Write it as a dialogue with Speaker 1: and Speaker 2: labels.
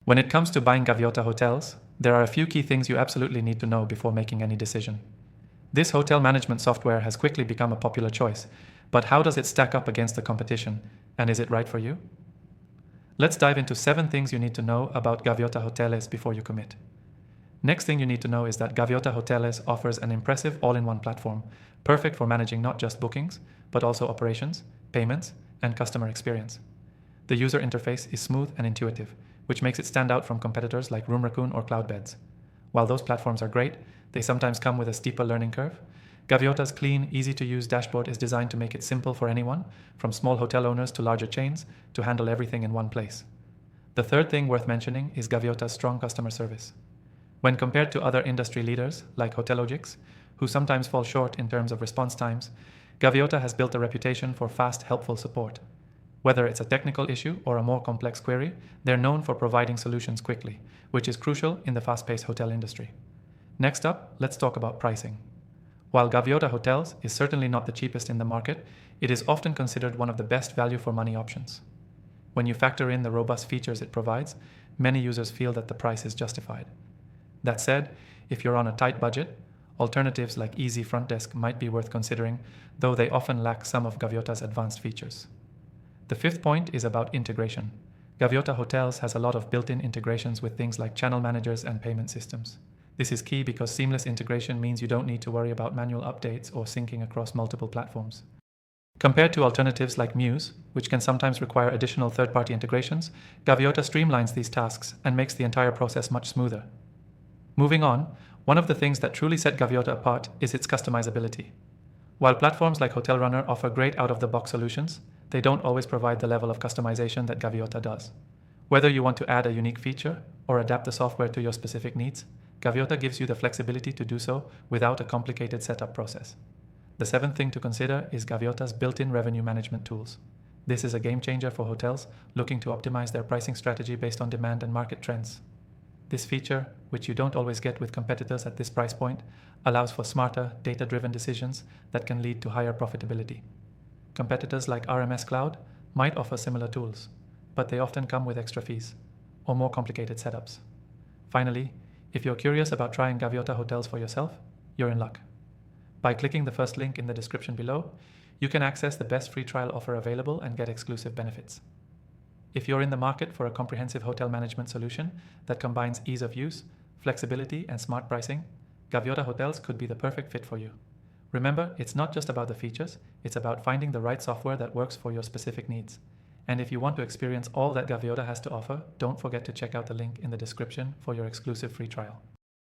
Speaker 1: When it comes to buying Gaviota hotels, there are a few key things you absolutely need to know before making any decision. This hotel management software has quickly become a popular choice, but how does it stack up against the competition, and is it right for you? Let's dive into 7 things you need to know about Gaviota Hoteles before you commit. Next thing you need to know is that Gaviota Hoteles offers an impressive all-in-one platform, perfect for managing not just bookings, but also operations, payments, and customer experience. The user interface is smooth and intuitive, which makes it stand out from competitors like Room Raccoon or Cloudbeds. While those platforms are great, they sometimes come with a steeper learning curve. Gaviota's clean, easy-to-use dashboard is designed to make it simple for anyone, from small hotel owners to larger chains, to handle everything in one place. The third thing worth mentioning is Gaviota's strong customer service. When compared to other industry leaders like Hotelogics, who sometimes fall short in terms of response times, Gaviota has built a reputation for fast, helpful support. Whether it's a technical issue or a more complex query, they're known for providing solutions quickly, which is crucial in the fast-paced hotel industry. Next up, let's talk about pricing. While Gaviota Hotels is certainly not the cheapest in the market, it is often considered one of the best value for money options. When you factor in the robust features it provides, many users feel that the price is justified. That said, if you're on a tight budget, alternatives like Easy Front Desk might be worth considering, though they often lack some of Gaviota's advanced features. The fifth point is about integration. Gaviota Hotels has a lot of built-in integrations with things like channel managers and payment systems. This is key because seamless integration means you don't need to worry about manual updates or syncing across multiple platforms. Compared to alternatives like Muse, which can sometimes require additional third-party integrations, Gaviota streamlines these tasks and makes the entire process much smoother. Moving on, one of the things that truly set Gaviota apart is its customizability. While platforms like Hotel Runner offer great out-of-the-box solutions, they don't always provide the level of customization that Gaviota does. Whether you want to add a unique feature or adapt the software to your specific needs, Gaviota gives you the flexibility to do so without a complicated setup process. The seventh thing to consider is Gaviota's built-in revenue management tools. This is a game changer for hotels looking to optimize their pricing strategy based on demand and market trends. This feature, which you don't always get with competitors at this price point, allows for smarter, data-driven decisions that can lead to higher profitability. Competitors like RMS Cloud might offer similar tools, but they often come with extra fees or more complicated setups. Finally, if you're curious about trying Gaviota Hotels for yourself, you're in luck. By clicking the first link in the description below, you can access the best free trial offer available and get exclusive benefits. If you're in the market for a comprehensive hotel management solution that combines ease of use, flexibility, and smart pricing, Gaviota Hotels could be the perfect fit for you. Remember, it's not just about the features, it's about finding the right software that works for your specific needs. And if you want to experience all that Gaviota has to offer, don't forget to check out the link in the description for your exclusive free trial.